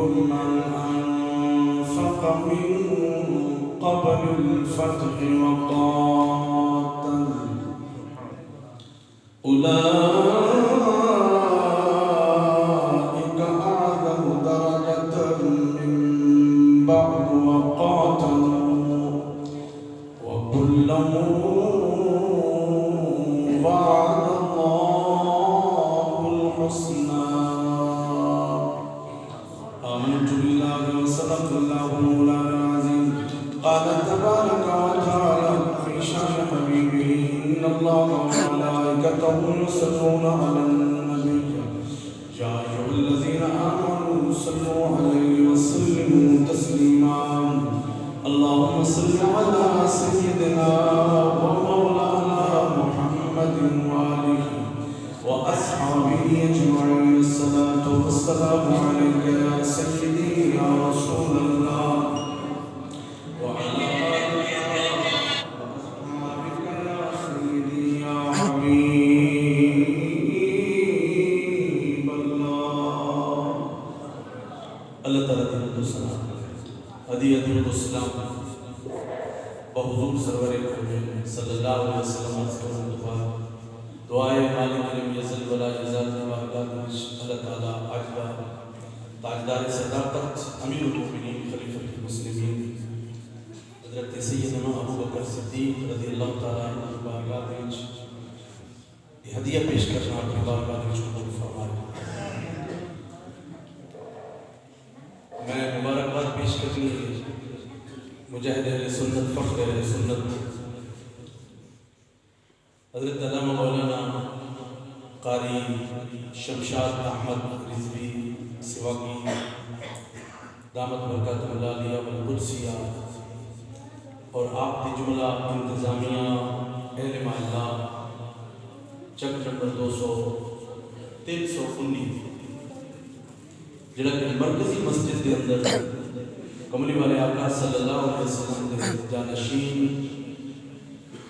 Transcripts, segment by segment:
من أنفق من قبل الفتح وقاتل أولئك أعظم درجة من بعد وقاتلوا وكلا وعد الله الحسنى آمنت بالله وصدق الله مولانا العظيم قال تبارك وتعالى في شأن حبيبه إن الله وملائكته يصلون على النبي يا أيها الذين آمنوا صلوا عليه وسلموا تسليما اللهم صل على سيدنا ومولانا محمد وآله وأصحابه أجمعين الصلاة والسلام عليك يا سيدي يا رسول الله وعلى آلك وأصحابك يا سيدي يا حبيب الله. اللہ تعالیٰ درود و سلام ہدیہ درود و سلام بحضور سرور کونین صلی اللہ علیہ وسلم دعائے مالک علم یزل ولا جزال بارگاہ اللہ تعالیٰ عجبہ تاجدار صداقت امیر المؤمنین خلیفۃ المسلمین حضرت سیدنا ابو بکر صدیق رضی اللہ تعالیٰ عنہ بارگاہ یہ ہدیہ پیش کرنا اپنی بارگاہ قبول فرمائے. میں مبارکباد پیش کرنی ہے مجاہد اہل سنت فخر اہل سنت حضرت علامہ مولانا قاری شمشاد احمد رضوی سواگی دامت برکاتہ العالیہ والقدسیہ اور آپ کی جملہ انتظامیہ اہل محلہ چک نمبر 319 جڑا کہ مرکزی مسجد کے اندر کملی والے آقا صلی اللہ علیہ وسلم کے جانشین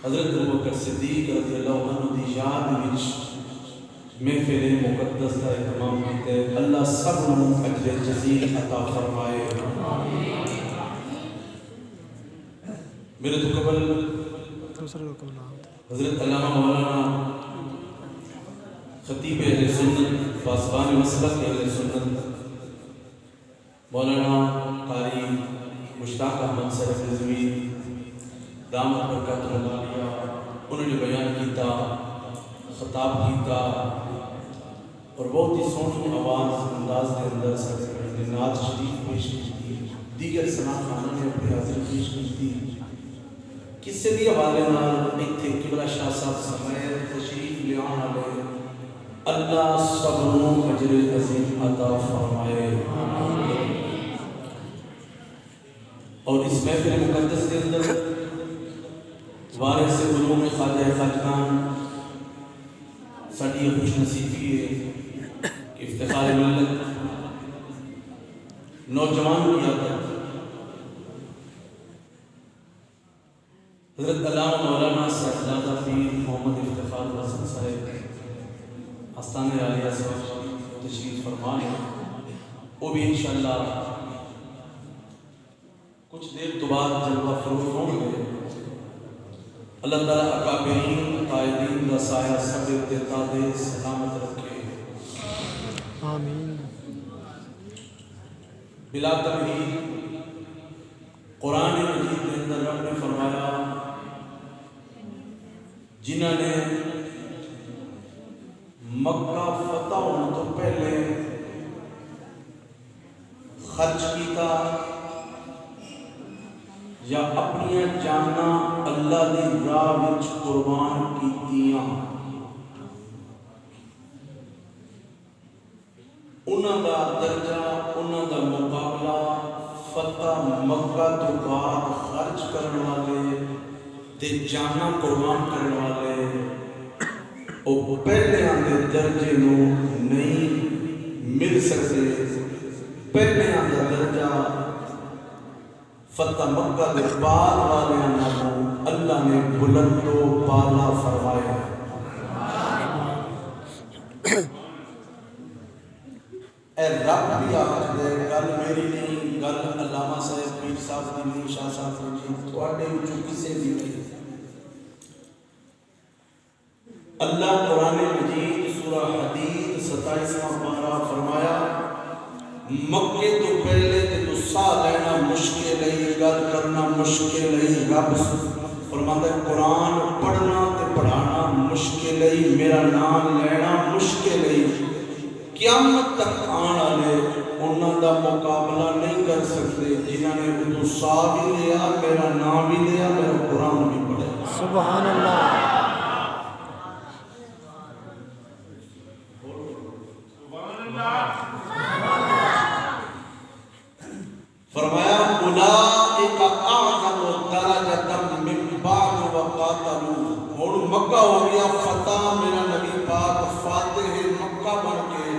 حضرت ابوبکر صدیق رضی اللہ عنہ دی یاد وچ محفل مقدس کا اہتمام کیتے اللہ سب نو اجر جزیل عطا فرمائے. میرے تو قبل حضرت علامہ مولانا خطیب اہل سنت پاسبان مسلک اہل سنت مولانا قاری مشتاق احمد صاحب رضوی دامت برکاتہ العالیہ انہوں نے بیان کیتا خطاب کیتا اور بہت ہی سونی آواز انداز کے اندر سارے نعت شریف پیش کی دیگر ثنا خانہ نے اپنی حاضر پیش کی کس سے بھی حوالے نال ایتھے قبلہ شاہ صاحب سمیت تشریف لے آن والے اللہ سب نو اجر عظیم عطا فرمائے. اور اس محفل مقدس کے اندر وارث علوم خواجہ خاجگان ساڈی خوش نصیبی ہے کہ افتخار ملت نوجوان کی عادت حضرت علامہ مولانا صاحبزادہ پیر محمد افتخار حسن صاحب آستانہ عالیہ سے تشریف فرما ہے وہ بھی انشاءاللہ کچھ دیر تو بعد جلوہ فروغ ہوں گے. اللہ تعالیٰ اکابرین قائدین کا سایہ سب ارتقاد سلامت رکھے آمین. بلا تمہید قرآن مجید کے اندر رب نے فرمایا جنہوں نے مکہ فتح ہونے تو پہلے خرچ کیتا یا اپنی جانا اللہ دی راہ وچ قربان کیتیاں انہاں دا درجہ انہاں دا مقابلہ فتح مکہ تو بعد خرچ کرنے والے تے جانا قربان کرنے والے او پہلے آندے درجے نو نہیں مل سکتے. پہلے آندے درجہ فتح مکہ کے بعد والے ناموں اللہ نے بلند و بالا فرمایا. اے رب بھی آخر دے گل میری نہیں، گل علامہ صاحب پیر صاحب دی نہیں، شاہ صاحب دی نہیں، تھوڑے وچوں کسے دی نہیں۔ اللہ قرآن مجید سورہ حدید 27واں پارہ فرمایا مکے تو پہلے تے تو ساہ لینا مشکل ہے، گل کرنا مشکل ہے، رب فرماتا ہے قرآن پڑھنا تے پڑھانا مشکل ہے، میرا نام لینا مشکل ہے، قیامت تک آن والے انہاں دا مقابلہ نہیں کر سکتے جنہاں نے اردو ساہ بھی لیا، میرا نام بھی لیا، میرا قرآن بھی پڑھا۔ سبحان اللہ۔ فرمایا اولئک اعظم درجۃ من بعد وقاتلوا، اور مکہ ہو گیا فتح، میرا نبی پاک فاتح مکہ بن کے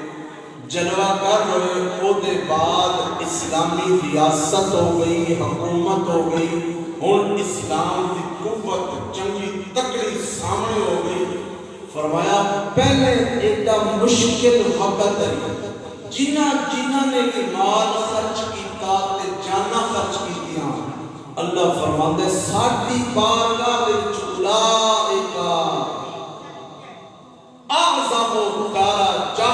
جلوہ کر رہے، او دے بعد اسلامی ریاست ہو گئی، حکومت ہو گئی، اور اسلام کی قوت چنگی تکڑی سامنے ہو گئی۔ فرمایا پہلے ایڈا مشکل وقت ہے، جنہ نے بھی مال خرچ کیتا تے جانا خرچ کیتیاں، اللہ فرماندے ساڈی بارگاہ وچ اولئک اعظم درجہ،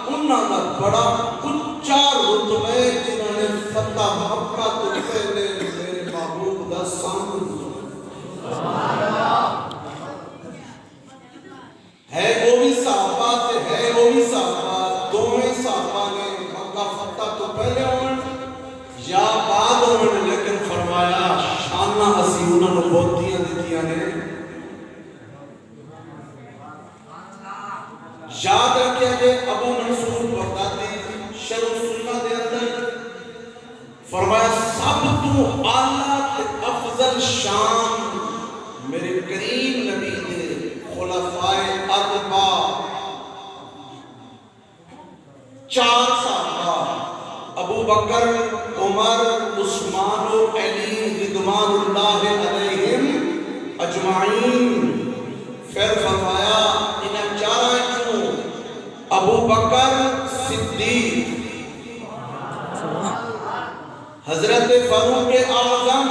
انہاں دا بڑا اونچا رتبہ ہے جنہاں نے فتح مکہ تو پہلے میرے محبوب دا سامنے ہے، وہ بھی صحابہ تے ہے وہ بھی صحابہ، دوویں صحابہ نے مکہ فتح تو پہلے ہون یا بعد ہون، لیکن فرمایا شانہ اسی انہاں نوں بہتیاں دتیاں نے۔ یاد رکھیا جے ابو منصور بغدادی شرح السنہ دے اندر فرمایا سب تو اعلیٰ تے افضل شان میرے کریم نبی دے خلفائے اربعہ چار صحابہ ابو بکر، عمر، عثمان و علی رضوان اللہ علیہم اجمعین۔ پھر فرمایا انہاں چارہ چوں ابو بکر صدیق، حضرت فاروق اعظم،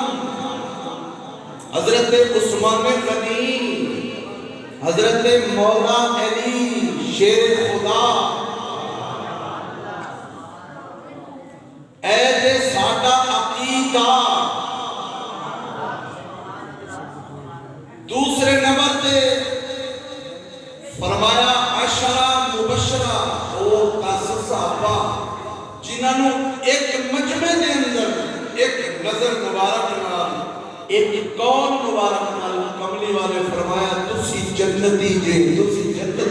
حضرت عثمان غنی، حضرت مولا علی شیر خدا، اے جے ساڈا عقیدہ۔ دوسرے نمبر تے فرمایا عشرہ مبشرہ، او 10 صحابہ جنہاں نوں ایک مجمع دے اندر ایک نظر مبارک نال ایک قول مبارک نال کملی والے فرمایا تسی جنتی جے، تسی جنتی۔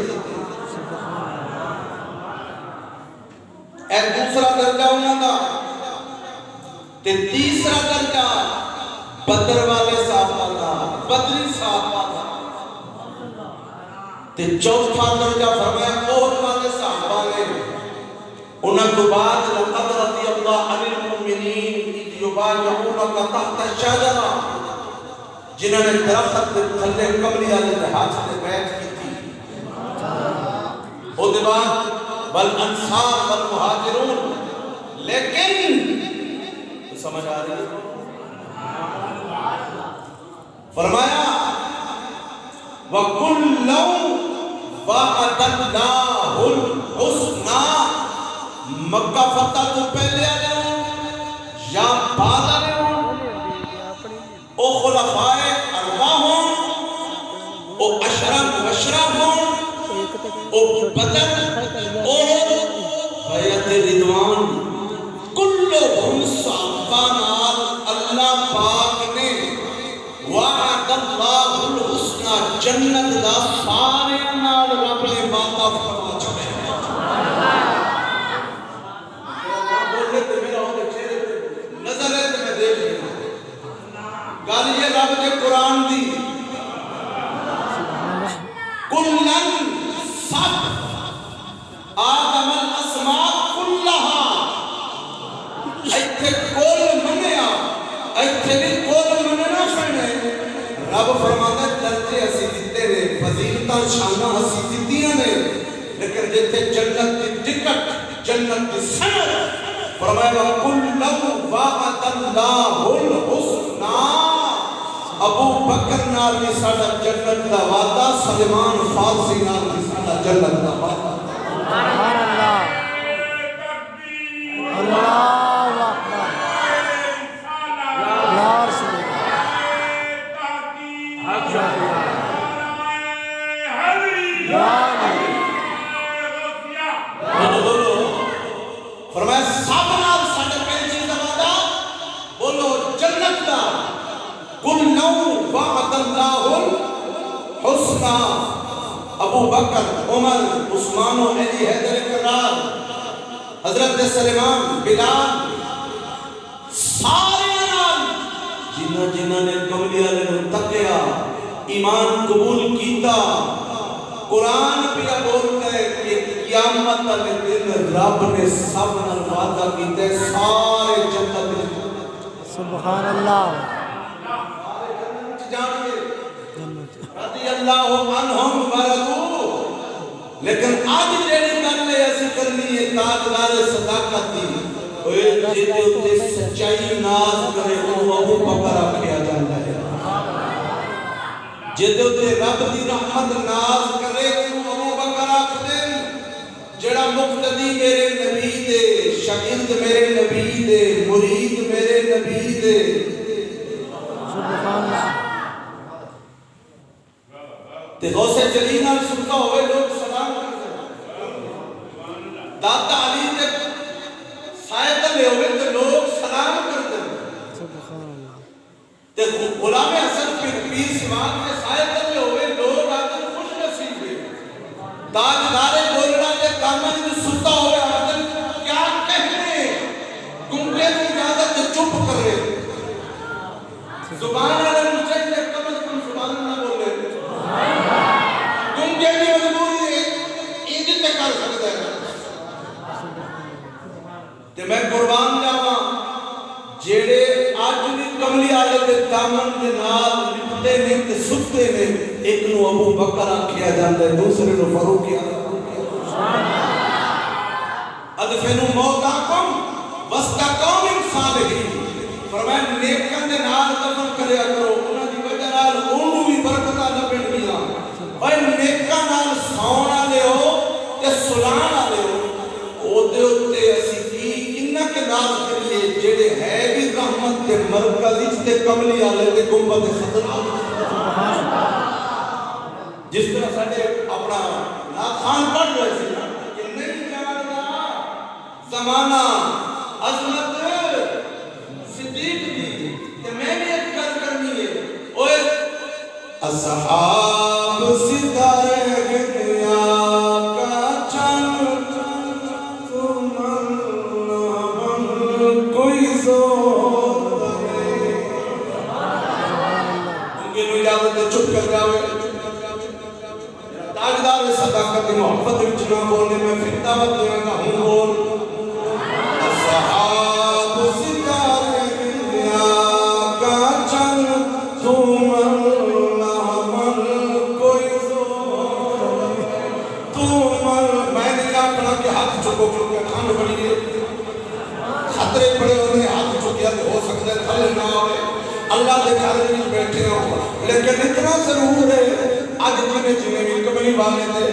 اے دوسرا درجہ انہاں دا، تے تیسرا درجہ بدر والے صحابہ دا، بدری صحابہ دا، تے چوتھا درجہ فرمایا احد والے صحابہ نے۔ انہاں تو بعد لقد رضی اللہ عن المؤمنین اذ یبایعونک تحت الشجرہ، جنہاں نے درخت دے تھلے کملی والے دے ہاتھ تے بیعت کی تھی۔ او دے بعد والانصار والمہاجرون، لیکن سمجھ آ رہی ہے؟ فرمایا وَكُلًّا وَعَدَ اللَّهُ الْحُسْنَى، مکہ فتح تو پہلے آلے ہوں یا بعد آلے ہوں، او خلفائے اربعہ ہوں، او عشرہ مبشرہ ہوں، او بدر، احد، بیعت رضوان، کلہم صحابہ نال اللہ پاک نے وعد اللہ الحسنى، جنت دا سارے نال رب نے وعدہ فرما چھڑے۔ نظر ہے تو میں دیکھ لوں گل یہ رب کے قرآن دی، کلن سب آدم الاسماء کلہا، ایتھے کول منیا، ایتھے بھی کول مننا پڑنے، رب فرماتا ہے درجے اسی دیتے نے، فضیلتاں شانہ اسی دیتیاں نے، لیکن جیتے جنت کی ٹکٹ جنت کی سند فرمایا کُلًّا وعد اللہ الحسنى ابو بکر نال بھی ساڈا جنت دا وعدہ سلمان فارسی نال بھی ساڈا جنت دا وعدہ سبحان اللہ اللہ اکبر یا رسول فرمایا سب نال ساڈا کہڑی چیز دا وعدہ بولو جنت دا کُلًّا وعد اللہ الحسنى ابو بکر عمر عثمان و علی حیدر کرار حضرت سلیمان بلال سارے نال جنہ نے کملی والے نوں تکیا ایمان قبول کیتا قرآن پہ بولتا ہے کہ قیامت والے دن رب نے سب نال وعدہ کیتا ہے سارے جنت سبحان اللہ جان گے رضی اللہ عنہم ورضوا لیکن آج جیڑی گل ہے اسی کرنی ہے تاجدار صداقت دی اوے جے تے سچائی ناز کرے او ابو بکر آکھیا جاندا ہے جے تے رب دی رحمت ناز کرے او ابو بکر آکھدے جڑا مقتدی میرے نبی دے شاگرد میرے نبی دے مرید میرے نبی دے سبحان اللہ تے غوث جلی نال سنتا ہوئے لوگ سلام کرتے داتا علی تے سائے تلے ہوئے تے لوگ سلام کرتے سبحان اللہ تے غلام حسن پیر سیوان کے سائے تلے ہوئے لوگ آتے خوش نصیب ہوئے تاجدار گولڑا کے دامن میں سنتا ہوئے آتے کیا کہنے گنگلے کی اجازت چپ کر رہے زبان والے مجھے کم از کم زبان نہ بولے گنگے کی مجبوری ہے انجل تے کر سکتا ہے تے میں قربان جاواں جیڑے آج بھی کملی والے دے دامن دے نال لپٹے نے تے ستے نے ایک نو ابو بکر آکھیا جاندا ہے دوسرے نو فاروق ادفنوا موتاکم وسط قوم صالحین فرمایا نیکاں دے نال دفن کریا کرو انہاں دی وجہ نال اونوں بھی برکتاں لبن گیاں اوے نیکاں نال ساون والے ہو تے سلان والے ہو او دے اوتے اسی انہاں کے ناز کریے جڑے ہے بھی رحمت دے مرکز وچ تے کملی والے دے گنبد خضرا جس طرح ساڈے اپنا ناخان پڑھ رہے سی کہ نہیں جاندا زمانہ عظمت صدیق دی کہ میں بھی ایک گل کرنی ہے اوے اصحاب ستارے گنیا کا چن تم کوئی زور دے ان کے لوگ اجازت چپ کر جاوے تاجدار صداقت محبت وچ نہ بولنے میں پھر دعوت دیاں گا ہوں بول اصحاب ستارے گنیا کا چن تم کوئی زور میں نے کہا کھڑا کہ ہاتھ چکو کیونکہ کھان بڑی ہے خطرے پڑے ہوئے ہاتھ چکیا تو ہو سکتا ہے تھلے نہ آئے اللہ دے گھر میں بیٹھے ہوں لیکن اتنا ضرور ہے آج جنہیں بھی کملی والے دے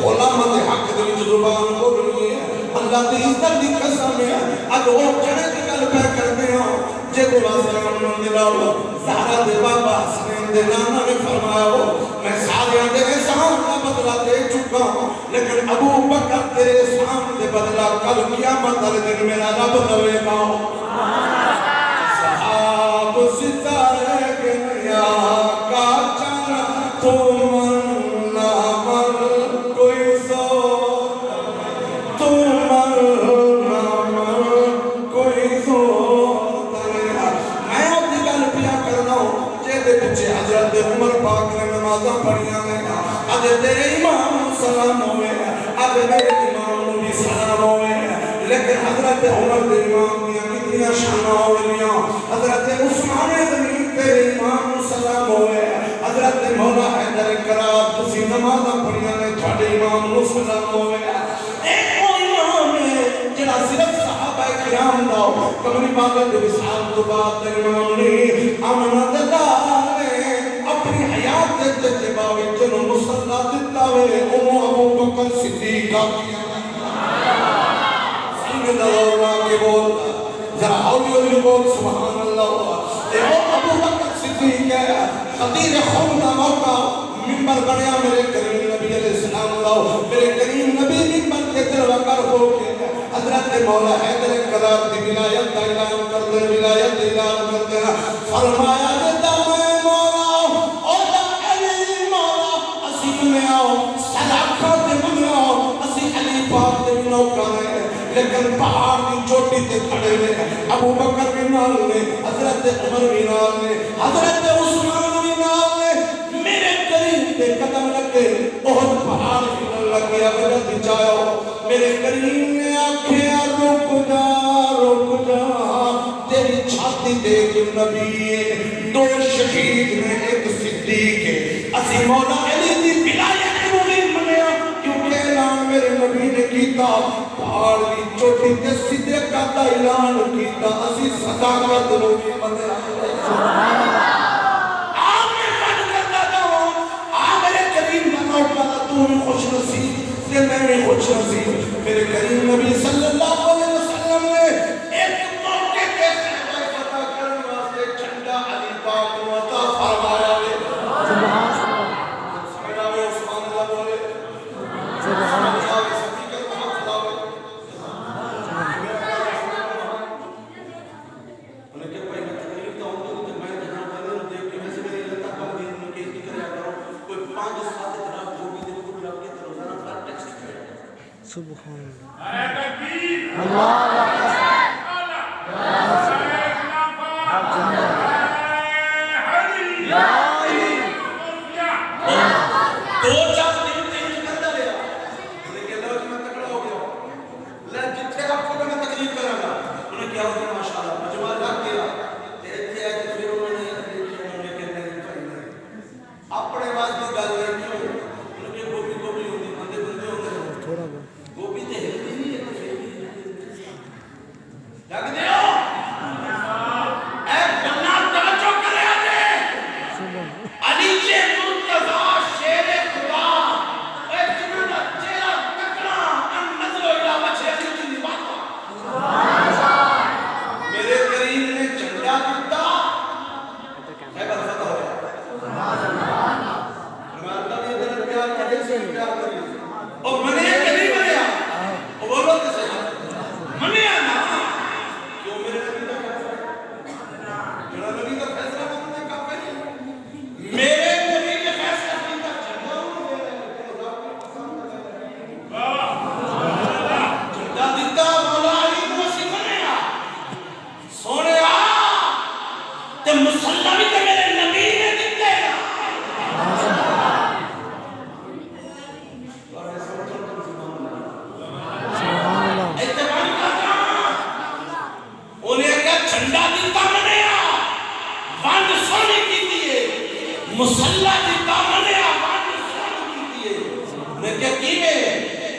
غلامہ دے حق دے وچ زبان بولنی ہے اللہ دی عزت دی قسم ہے اج وہ جڑے دی گل پہ کردے ہوں جے دے واسطے انہوں نے لاؤ زہرا دے بابا حسین دے نانا نے فرمایا ہو میں ساریاں دے احسان کا بدلہ دے چکا ہوں لیکن ابو بکر تیرے احسان دے بدلہ کل قیامت والے دن میرا رب دوے گا صحاب ستارے گنیا کا چن تم عمر پاک نے نمازاں پڑھیاں نے آج تیرے امام سلام ہوئے آج میرے امام بھی سلام ہوئے لیکن حضرت عمر دے امام دیا کتنی شانہ ہوئیاں حضرت عثمان زمین تیرے امام سلام ہوئے حضرت مولا حیدر کرام تسی نمازاں پڑھیاں نے تھوڑے امام سلام ہوئے ایک امام ہے کرام دا کملی باغ دے وصال تو بعد امام نے آمنہ دے لال نے اپنی حیات دے تجربہ وچ نو مصلا دتا وے ابو بکر صدیق سنگ دلولا کے بول ذرا ہولی ہولی بول سبحان اللہ اے ابو بکر صدیق ہے خدیر خون دا موقع منبر بنیا میرے کریم نبی علیہ السلام اللہ میرے کریم نبی منبر کے دروگر ہو کے حضرت مولا حیدر قرار دی ولایت دا اعلان کردے ولایت دا اعلان کردے فرمایا دیتا میں مولا او دا علی مولا اسی میں آؤ صداقت دے من آؤ اسی علی پاک دے منو کرے لیکن پہاڑ دی چوٹی تے کھڑے نے ابو بکر بھی نال نے حضرت عمر بھی نال نے حضرت عثمان بھی نال نے میرے کریم تے قدم لگے بہت پہاڑ ہلن لگے وجہ دی چاہو میرے کریم نے آنکھیں رک جا تیری چھاتی دیکھ نبی دو شہید نے ایک صدیق ہے اسی مولا علی دی ولایت مبین منیا کیونکہ اعلان میرے نبی نے کیتا پہاڑ دی چوٹی تے صدیقہ دا اعلان کیتا اسی صداقت نبی منیا سبحان اللہ تو بھی خوش نصیب تے میں بھی خوش نصیب میرے کریم نبی صلی اللہ علیہ وسلم نے ایک موقع کے صحبہ فتح کرنے واسطے جھنڈا علی پاک کو عطا فرمایا ہے سبحان اللہ سبحان اللہ عثمان اللہ بولے سبحان اللہ صدیق محمد اللہ انہیں کہ بھائی میں تقریب تو ہوں تو میں جہاں پر دیکھ کے میں سے میری لتا کم دین میں کیس کی کریا کروں کوئی 5 سال سبحان اللہ اللہ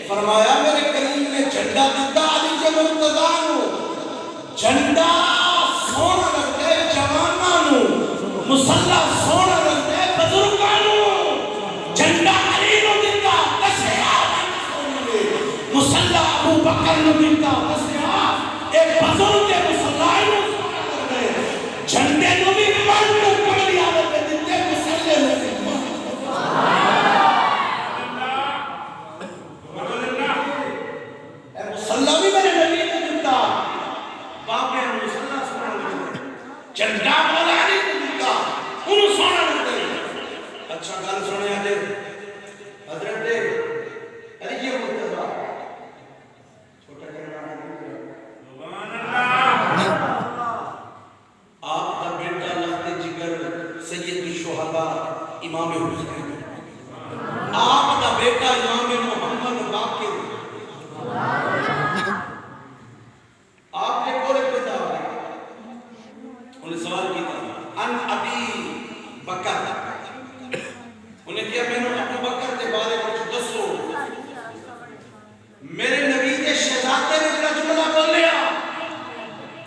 فرمایا میرے کریم نے جھنڈا دیتا علی کے مرتضیٰ جھنڈا سونا لگتا ہے جوانانو مسلح سونا لگتا ہے بزرگانو جھنڈا علی نو دیتا مسلح ابو بکر نو دیتا ایک بزرگ مسلح نو جھنڈے نو بھی مرد کملی آدھے دیتے مسلح نو دیتا مسلح بھی میرے نبی نے دیتا باقی مسلح سونا لگتا جھنڈا مولا علی کو دیتا انہوں سونا لگتا ہے اچھا گل سنے آجے حضرت علی مرتضیٰ چھوٹا کرنا سبحان اللہ آپ کا بیٹا لخت جگر سید الشہداء امام حسین آپ کا بیٹا امام محمد باقر آپ نے کولے پیدا ہوئے انہیں سوال کیا ان ابی بکر انہیں کیا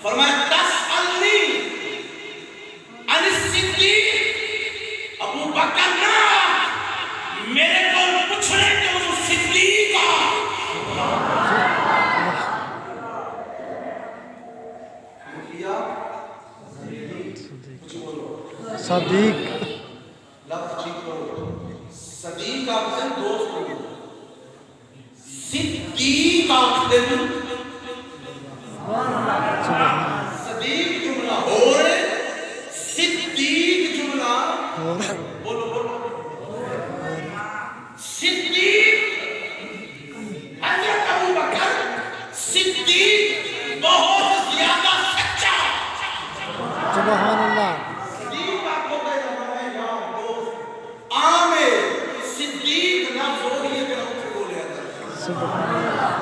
فرمایا تسألنی عن الصدیق، ابو بکر نہ میرے کو پوچھنے کہ وہ صدیق صدیق لفظ ٹھیک کرو، صدیق آخر دوست کو، صدیق آخر صدیق جملہ اور صدیق جملہ بولو بولو صدیق حضرت ابو بکر صدیق بہت زیادہ سچا سبحان اللہ صدیق آپ کو کہہ رہا ہے یار دوست عامر صدیق لفظ ہو یہ کہ ہم سے بولے آتا سبحان اللہ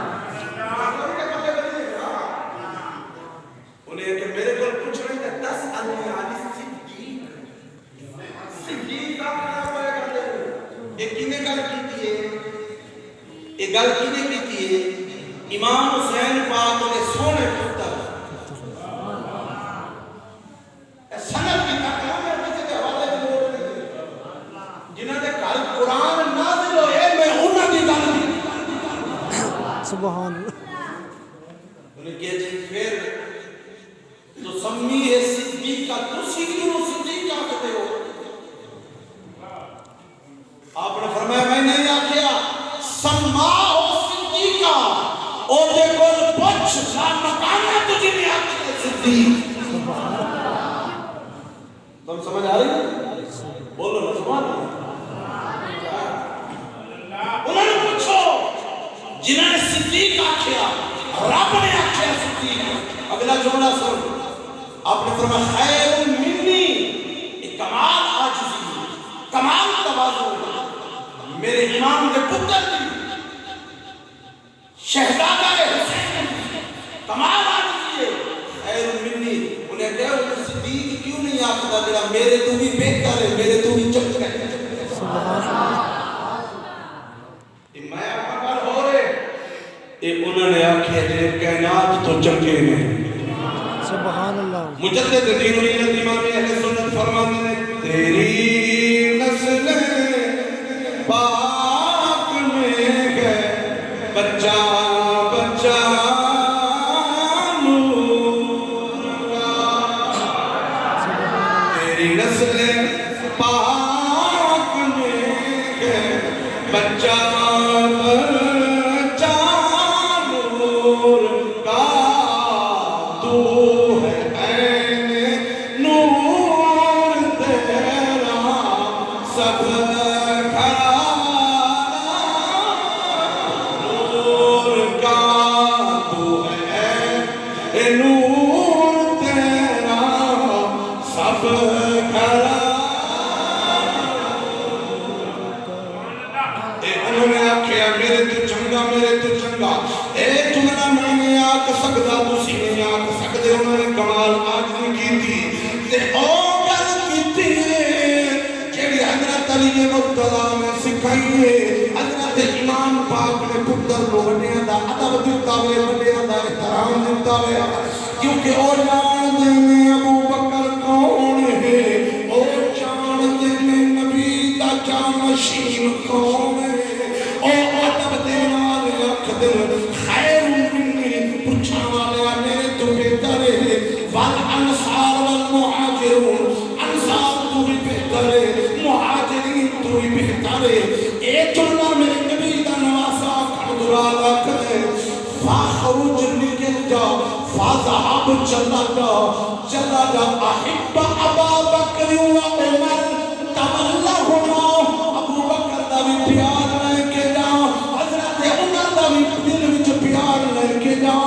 انہیں کہ میرے کو پوچھ رہے ہیں تسألنی عن الصدیق، صدیق کا نام ہے کرتے ہیں ایک کینے گل کیتی ہے، ایک گل کینے کیتی ہے امام حسین پاک نے سونے پتر سند کی تکرام ہے کسی کے حوالے کے لوگ جنہوں نے کل قرآن نازل ہوئے میں انہوں کی گل کی سبحان اللہ انہیں کہا جی پھر تو سمی ہے صدیق کا تسی کیوں صدیق کیا کہتے ہو؟ آپ نے فرمایا میں نہیں آکھیا سما ہو صدیق کا اور دیکھو پچھ لا مکانا تجھے نہیں آکھیا صدیق تم سمجھ آ رہی ہے؟ بولو نا سبحان اللہ انہوں نے پوچھو جنہوں نے صدیق آکھیا رب نے آکھیا صدیق اگلا جملہ سن آپ نے فرمایا خیر منی ایک کمال عاجزی کمال تواضع میرے امام کے پتر دی شہزادہ حسین کمال عاجزی ہے خیر منی انہیں کہا وہ صدیق کیوں نہیں آخدا میرا میرے تو بھی بہتر ہے میرے تو بھی چنگا ہے سبحان اللہ میں آپ کا ہو رہے انہوں نے آکھیا جے کائنات تو چنگے میں سبحان اللہ مجدد دین الیت امام اہل سنت فرماتے ہیں تیری نسل پاک میں ہے بچہ بچہ نور کا تیری نسل پاک میں ہے بچہ بچہ نور کا تو سب نور کا تو ہے نور تیرا سب انہوں نے آکھیا میرے تو چنگا اے جملہ میں نے آکھ سکتا تسی نہیں آکھ سکتے انہوں نے کمال آج نہیں کی تھی تے او گل کی تھی جیڑی حضرت علی مرتضی میں سکھائیے حضرت امام پاک نے پتر لو بنیا دا ادب دیتا ہوئے بنیا دا احترام دیتا ہوئے کیونکہ او جان دینے ابو بکر کون ہے او جان دینے نبی دا جانشین کون ہے او ادب دینا لے اکھ دل خیر منی پوچھا والے میرے تو بہتر ہے والانصار والمہاجرون انصار تو بھی بہتر ہے مہاجرین تو بھی بہتر ہے اے جملہ میرے نبی دا نواسا کھڑدرالا کرے فاخروج نکل جا فاذہب چلا جا احب ابا بکر و عمر تولہما ابو بکر دا بھی پیار لے کے جا حضرت عمر دا بھی دل وچ پیار لے کے جا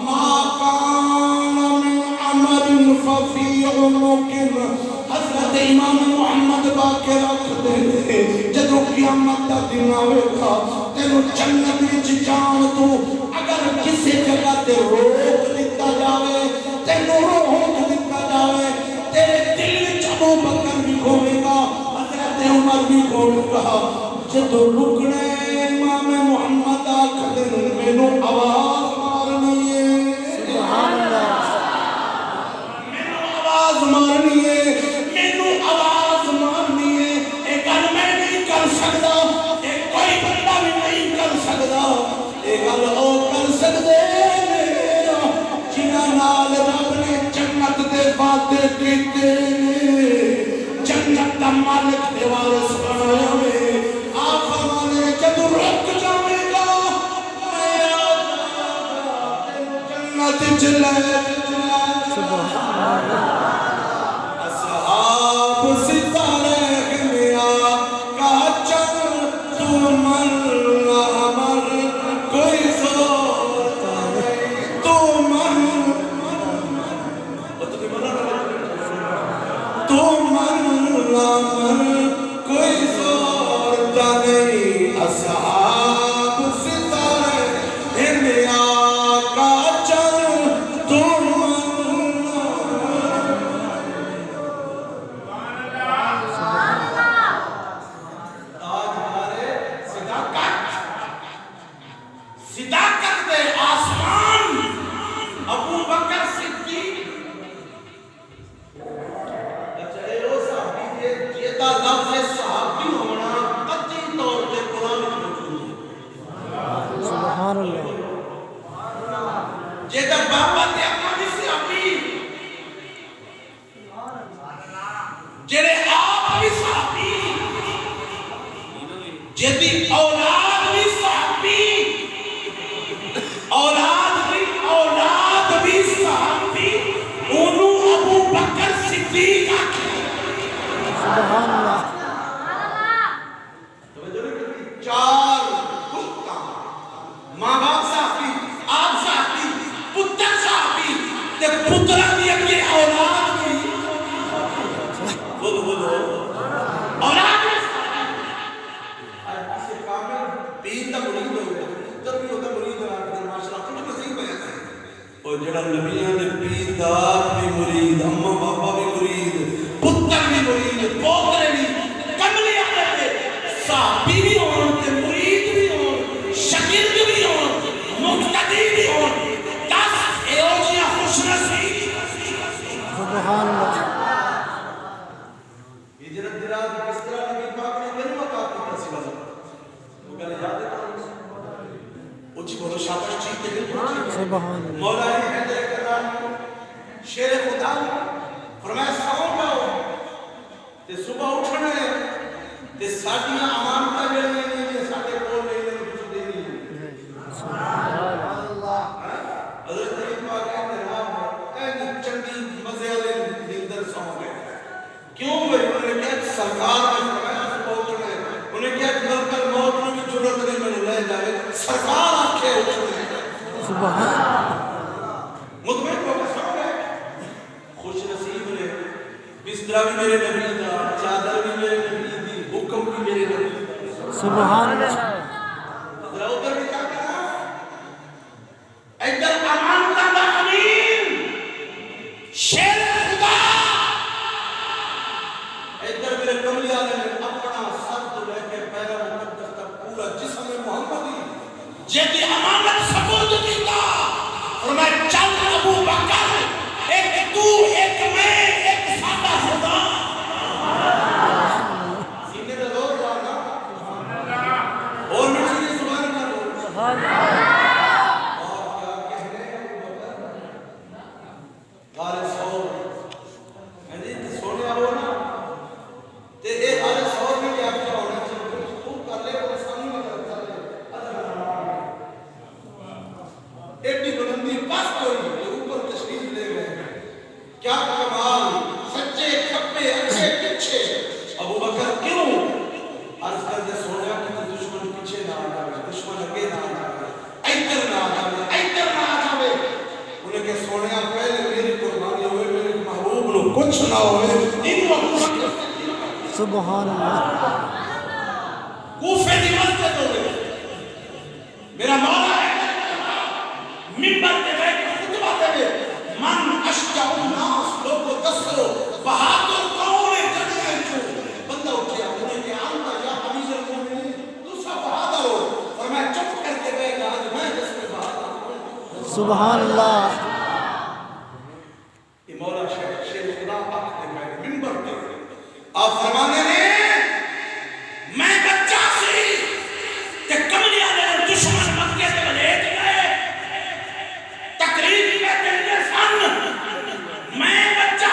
ما کان من عمر ففی عنق حضرت امام محمد باقر رکھ دے جدو قیامت دا دن آوے گا تینو جنت وچ جان تو اگر کسی جگہ تے روک دیتا جاوے تینو روک دیتا جاوے تیرے دل وچ ابو بکر بھی کھوے گا حضرت عمر بھی کھوے گا جدو رکنے امام محمد آکھ دے مینوں آواز مارنی ہے سبحان اللہ وعدے کیتے جنت دا مالک دے وارث بنایا وے آپ فرمانے جدو رک جاوے گا میں آ جاؤں گا جنت جلے اصحاب ستارے میں آقا چل تو من عمر کوئی زور نہیں تو من کوئی زور نہیں اصحاب ستارے میں آقا چل تو صداقت دے آسمان ابو بکر صدیق اچھا اے وہ صحابی دے جیتا لفظ صحابی ہونا قطعی طور پہ قرآن میں موجود ہے سبحان اللہ جیتا بابا تے اپنا بھی صحابی جیڑے آپ بھی صحابی جیتی اولاد بھی صحابی اولاد بھی صحابی انہوں ابو بکر صدیق سبحان اللہ چار پتہ ماں باپ صحابی آپ صحابی پتر صحابی تے پترہ بھی اگے اولاد بھی بولو اولاد بھی اسے کامل پیر تا مرید ہو گیا پتر بھی ہوتا مرید ہو گیا ماشاءاللہ کچھ مزید بیان ہے اور جڑا نبیان نے پیر داد بھی مرید اممہ بابا بھی مرید پتر بھی مرید پوترے بھی کملی آتے صحابی بھی ہون تے مرید بھی ہون شکرد بھی ہون مقتدی بھی ہون دس ایوجیاں خوش نصیب سبحان اللہ ہجرت دراز کس طرح نبی پاک نے دن مقاب کی تحصیل حضرت وہ کہنے یاد ہے اچھی بولو شابش چیتے ہیں سبحان اللہ مولا علی حیدر کرام شیر خدا فرمایا ساؤں پاؤ تے صبح اٹھنے تے ساتھیاں امانتہ جلنے نہیں ساتھے کول نہیں کچھ دینی حضرت علی پاک کہتے ہیں اے چنگی مزے والے نیندر سو گئے کیوں بھائی انہوں نے کہا سرکار نے فرمایا صبح اٹھنے انہیں کہا ملکل موت میں بھی ضرورت نہیں میں لے جائے سرکار آنکھیں اٹھنے سبحان مطمئن کو سو گئے خوش نصیب نے بسترہ بھی میرے نبی دا چادر بھی میرے نبی دی حکم بھی میرے نبی دا سبحان اللہ ذرا ادھر بھی کیا کہا ادھر امانتہ دا امین شیر خدا ادھر میرے کملی آدھے نے اپنا سر تو لے کے پیرا مقدس تک پورا جسم محمدی جیتی امانت سپرد کیتا اور میں چل ابو بکر ایک تو ایک میں ایک سادہ خدا سینے دے دور لانا اور میں چیزیں سبحان اللہ سبحان اللہ اور کیا کہنے ابو بکر غار سور میں نے سونے آو نا تے اے غار سور میں کیا کیا ہونا چاہیے خوب کر لے اور سامنے میں کر لے ایڈی بلندی پاس کوئی جو اوپر تشریف لے گئے کیا کمال سچے کھپے اچھے پچھے ابو بکر کیوں عرض کر دے سونے کی تو دشمن پیچھے نہ آ جائے دشمن اگے نہ آ جائے ایتر نہ آ جائے ایتر نہ آ جائے انہیں کہ سونے پہلے میری قربانی ہوئے میرے محبوب لو کچھ نہ ہوئے ان ابو بکر سبحان اللہ کوفے دی مسجد ہو گئے میرا مولا ہے منبر کے بیٹھ خطبہ دے من اشجع الناس لوگوں دسو بہادر کون ہے جگہ جو بندہ اٹھیا انہیں کہ آنتا یا امیر المومنین تو سب بہادر ہو اور میں چپ کر کے بیٹھ آج میں جس میں بہادر ہوں سبحان اللہ یہ مولا شیر خدا آپ نے کہا منبر پہ آپ فرمانے نے میں بچہ سی کہ کملی آنے دشمن مکے سے بلیٹ گئے تقریب میں دینے سن میں بچہ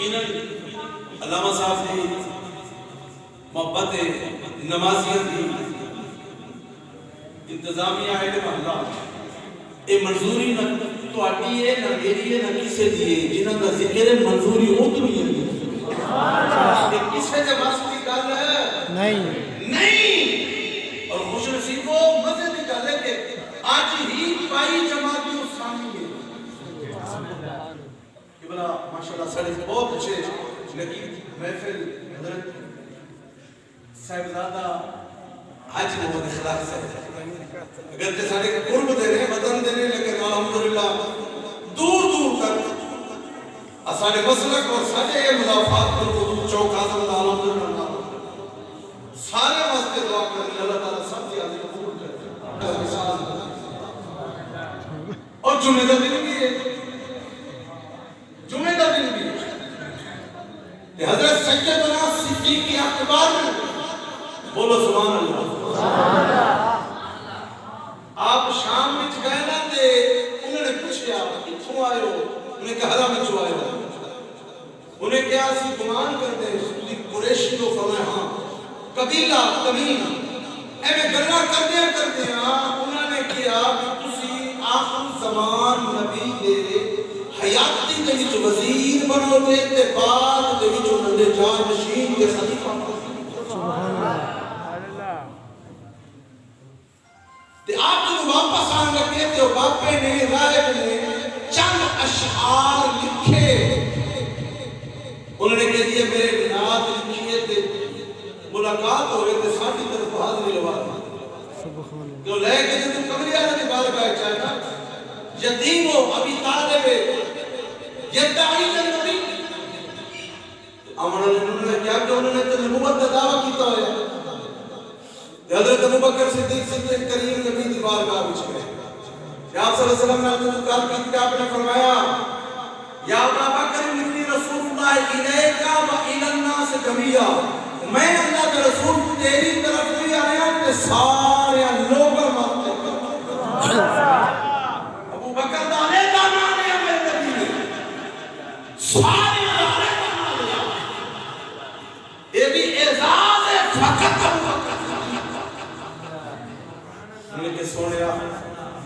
یقیناً علامہ صاحب کی محبت نمازیت کی انتظامیہ علم اللہ یہ منظوری نہ تواڈی ہے نہ میری ہے نہ کسے دی ہے جنہاں دا ذکر منظوری ادھر ہی ہے کہ کسے دے بس کی گل ہے نہیں اور خوش نصیب کو مزے دی گل ہے کہ آج ہی پائی جماعتی اسلامی ہے کہ بلا ماشاءاللہ سارے بہت اچھے لیکن محفل حضرت صاحبزادہ حاج محمد اخلاق صاحب اگر تے سارے قرب دے رہے وطن دے رہے لیکن الحمدللہ دور دور تک اساڑے مسلک اور سارے مضافات پر حضور چوک اعظم دا الحمدللہ سارے واسطے دعا کریں اللہ تعالیٰ سب کی عادی قبول کرے اور جمعہ دا دن بھی ہے جمعہ دا دن بھی ہے حضرت سیدنا صدیق اکبر بولو سبحان اللہ آپ شام وچ گئے نا تے انہوں نے پوچھیا کتھوں آئے ہو انہیں کہا حرم وچوں آئے ہو انہیں کیا اسی گمان کرتے ہیں تسی قریشی کو فرمایا ہاں قبیلہ تمیم ایویں گلاں کردے ہاں انہوں نے کیا کہ تسی آخر زمان نبی دے حیاتی دے وچ وزیر بنو گے تے بعد دے وچ انہاں دے جانشین تے خلیفہ سبحان اللہ تے آپ جو واپس آن لگے تے وہ باپے نے راہب نے چند اشعار لکھے انہوں نے کہہ دیا میرے نعت لکھیے تے ملاقات ہو گئے تے ساڑھی طرف حاضری لوا سبحان اللہ جو لے کے جو قبری آنے کی بات کہا چاہے نا یتیم ہو ابھی طالب یدعی النبی امر انہوں نے کیا کہ انہوں نے تو نبوت کا دعویٰ کیتا ہوا ہے حضرت ابوبکر صدیق صدیق کریم نبی دی بارگاہ وچ گئے یا آپ صلی اللہ علیہ وسلم نے کہا کہ آپ نے فرمایا یا ابوبکر انی رسول اللہ الیک و الی الناس جميعا میں اللہ کے رسول تیری طرف بھی آیا تے سارے لوگوں واسطے ابوبکر دا نے نام لیا میرے نبی نے سارے دارے کا نام لیا یہ بھی اعزاز ہے فقط کہ سونیا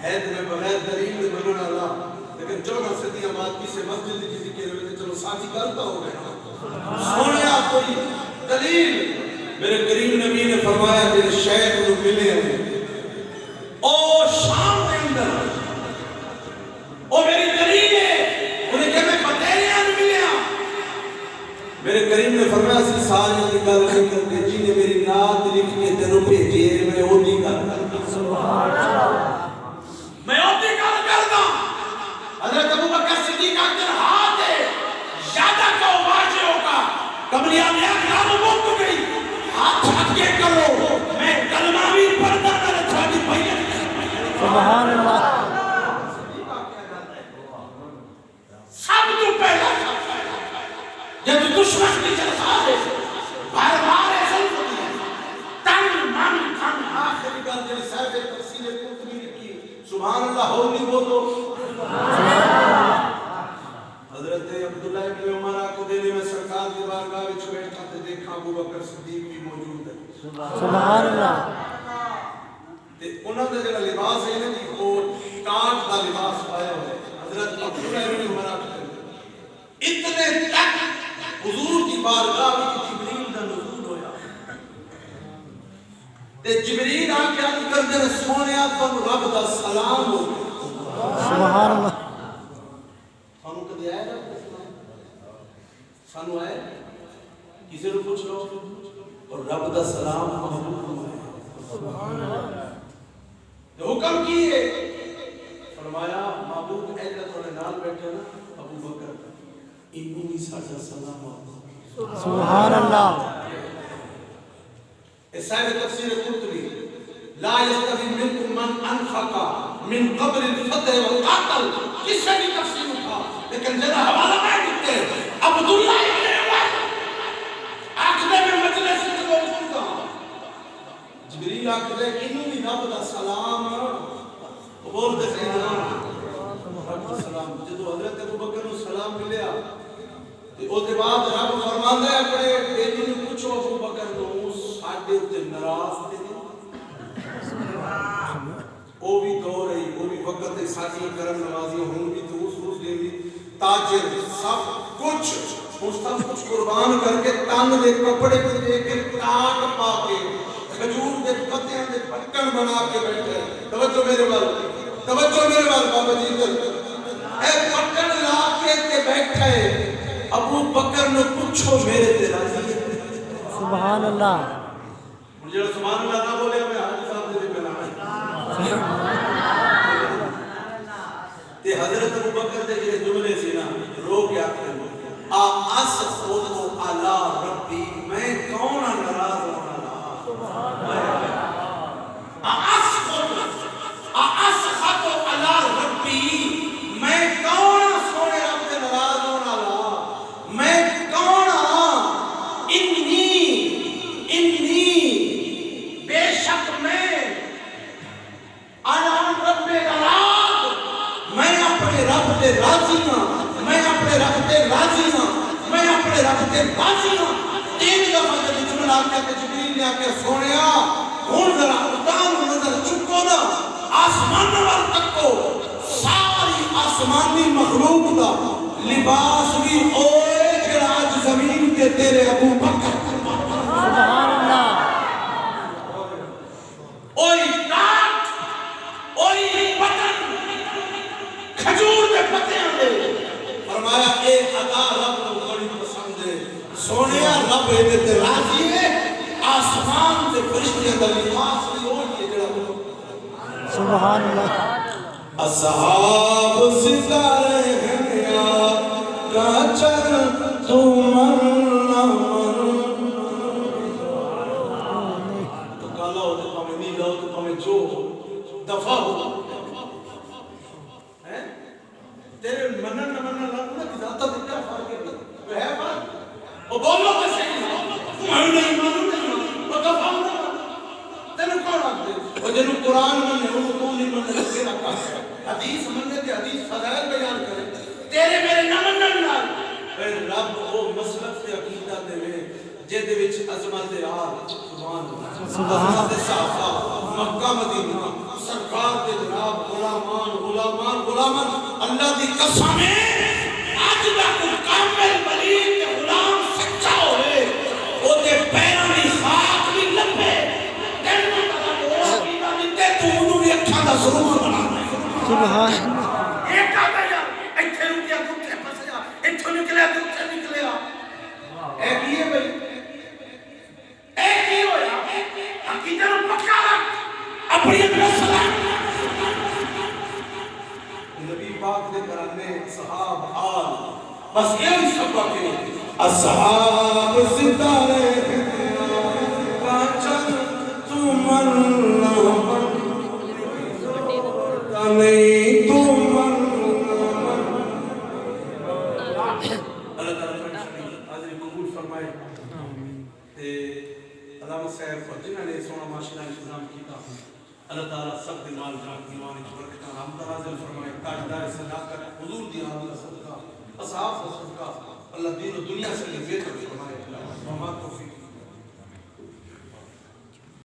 ہے تمہیں بغیر دلیل دے بننا اللہ لیکن 14 صدیاں بعد کسی مسجد کی ذکر ہوئے چلو ساتھی کرتا ہو گئے سونیا کوئی دلیل میرے کریم نبی نے فرمایا جنہیں شیخ جو ملے ہیں او شام کے اندر او میری دلیل ہے انہیں کہ میں پتیریاں نہیں ملے ہیں میرے کریم نے فرمایا سی ساری کی گل نہیں کرتے جی نے میری نعت لکھ کے تینوں بھیجی ہے میں وہ نہیں کرتا میں اوتی کر کردا حضرت ابوبکر صدیق اکبر ہاتھ ہے زیادہ کو واجہ ہوگا کملیہ نے اکرام موت گئی ہاتھ ہاتھ کے کرو میں کلمہ بھی پڑھتا کرے چھاڑی پہلے سبحان اللہ سب تو پہلا جب دشمن کی جلسہ ہے بھر مارے سلف دی تن من تن آخری گل جلی صاحب تفسیر قرطبی کی سبحان اللہ ہو نہیں بولو حضرت عبداللہ ابن عمر کو دینے میں سرکار کی بارگاہ وچ بیٹھا تے دیکھا ابوبکر صدیق بھی موجود ہے سبحان اللہ تے انہاں دا جڑا لباس ہے نا جی وہ کاٹ دا لباس پایا ہوا ہے حضرت عبداللہ ابن عمر اتنے تک حضور کی بارگاہ وچ جبریل دا نزول ہویا تے جبریل آ کے عرض کردے نے سونیا تم رب دا سلام ہو سبحان اللہ سانو کدی آیا نا سانو آئے کسی نے پوچھ لو اور رب دا سلام محبوب فرمایا سبحان اللہ حکم کی ہے فرمایا محبوب ایجا تھوڑے نال بیٹھے نا ابو بکر انہوں بھی ساڑھا سلام سبحان اللہ اس صاحب تفسیر قرطبی لا يستوي منكم من انفق من قبل الفتح والقاتل کس سے بھی تفسیر تھا لیکن ذرا حوالہ میں دیتے عبداللہ ابن عمر آخدے میں مجلس سے موجود تھا جبریل آخدے انہوں بھی رب دا سلام وہ بولتے سیدنا رب دا سلام جدو حضرت ابو بکر نو سلام ملیا تے او دے بعد رب فرماندا ہے اپنے بیٹے نوں پوچھو ابو بکر نوں ساڈے تے ناراض تے او بھی دور ہے او بھی وقت ہے ساڈی کرم نوازی ہون بھی تو اس دے بھی تاجر سب کچھ کچھ قربان کر کے تن دے کپڑے دے کے کاٹ پا کے کھجور دے پتیاں دے پٹکن بنا کے بیٹھے توجہ میرے وال بابا جی اے پٹکن لا کے تے بیٹھے ابو بکر نے پوچھو میرے تے راضی ہے سبحان اللہ مجھے سبحان اللہ نہ بولے میں حاجی صاحب دے بنا تے حضرت ابو بکر دے جڑے جملے سی نا رو کے آتے اسخط علی ربی میں کون ناراض ہونا اسخط علی ربی میں کون سونے رب سے ناراض ہونا میں کون انی بے شک میں علی رب ناراض میں اپنے رب تے راضی ہوں میں اپنے رب تے راضی ہوں میں اپنے رب تے راضی ہوں تین دفعہ جب جملہ آکے جبریل نے آکے سونیا ہون ذرا اتان نظر چکو نا آسمان وال تکو ساری آسمانی مخلوق دا لباس بھی اوے جڑا آج زمین تے تیرے ابو بکر سبحان اللہ اوئی کاٹ اوئی بطن کھجور دے پتے آنے فرمایا اے ادا رب کو بڑی پسند ہے سونیا رب دیتے راضی ہے آسمان سے فرشتے اندر لباس بھی ہوئی ہے جڑا سبحان اللہ اصحاب ستارے ہیں کاچر تو من تو کالا ہو تو پاہمیں نیلا ہو تو پاہمیں جو دفع ہو تیرے منن نہ منن لگنا کہ ذاتہ دے کیا فرق ہے وہ ہے فرق وہ بولو کہ صحیح تمہیں نہیں مانو وہ دفع ہونا تینو کون آگتے وہ جنہوں قرآن مننے وہ کون نہیں مننے تیرا کاس حدیث مننے تے حدیث فضائل بیان کرے تیرے میرے نہ منن نال پھر رب وہ مسلک تے عقیدہ دے میں جہدے وچ عظمت آل سبحان اللہ عظمت صحابہ مکہ مدینہ سرکار دے جناب غلامان اللہ دی قسم ہے آج تک کامل بلیغ تے غلام سچا ہوئے او دے پیراں دی خاک بھی لبے تینوں تلا وہ عقیدہ دتے تو انہوں نے اکھاں دا ضرور بنانا ہے سبحان یہ کہتا ہے ایتھے رکیا دوتے پھسیا ایتھے نکلیا دوتے نکلیا اے کیے بھئی اے کی ہویا عقیدہ نو پکا رکھ اپنی نسل نبی پاک دے گھرانے صحاب آل بس یہی سبق ہے اصحاب ستارے کاچر تو من نہیں تو من اللہ تعالیٰ حاضر قبول فرمائے علامہ صاحب اور جنہوں نے سونا معاشرہ انتظام کیتا اللہ تعالیٰ سب دمال جان دیوانی کی برکتہ حمدہ نازل فرمائے تاجدار صداقت حضور دی حاضر صدقہ اصحاب صدقہ اللہ دین و دنیا سے لے بہتر فرمائے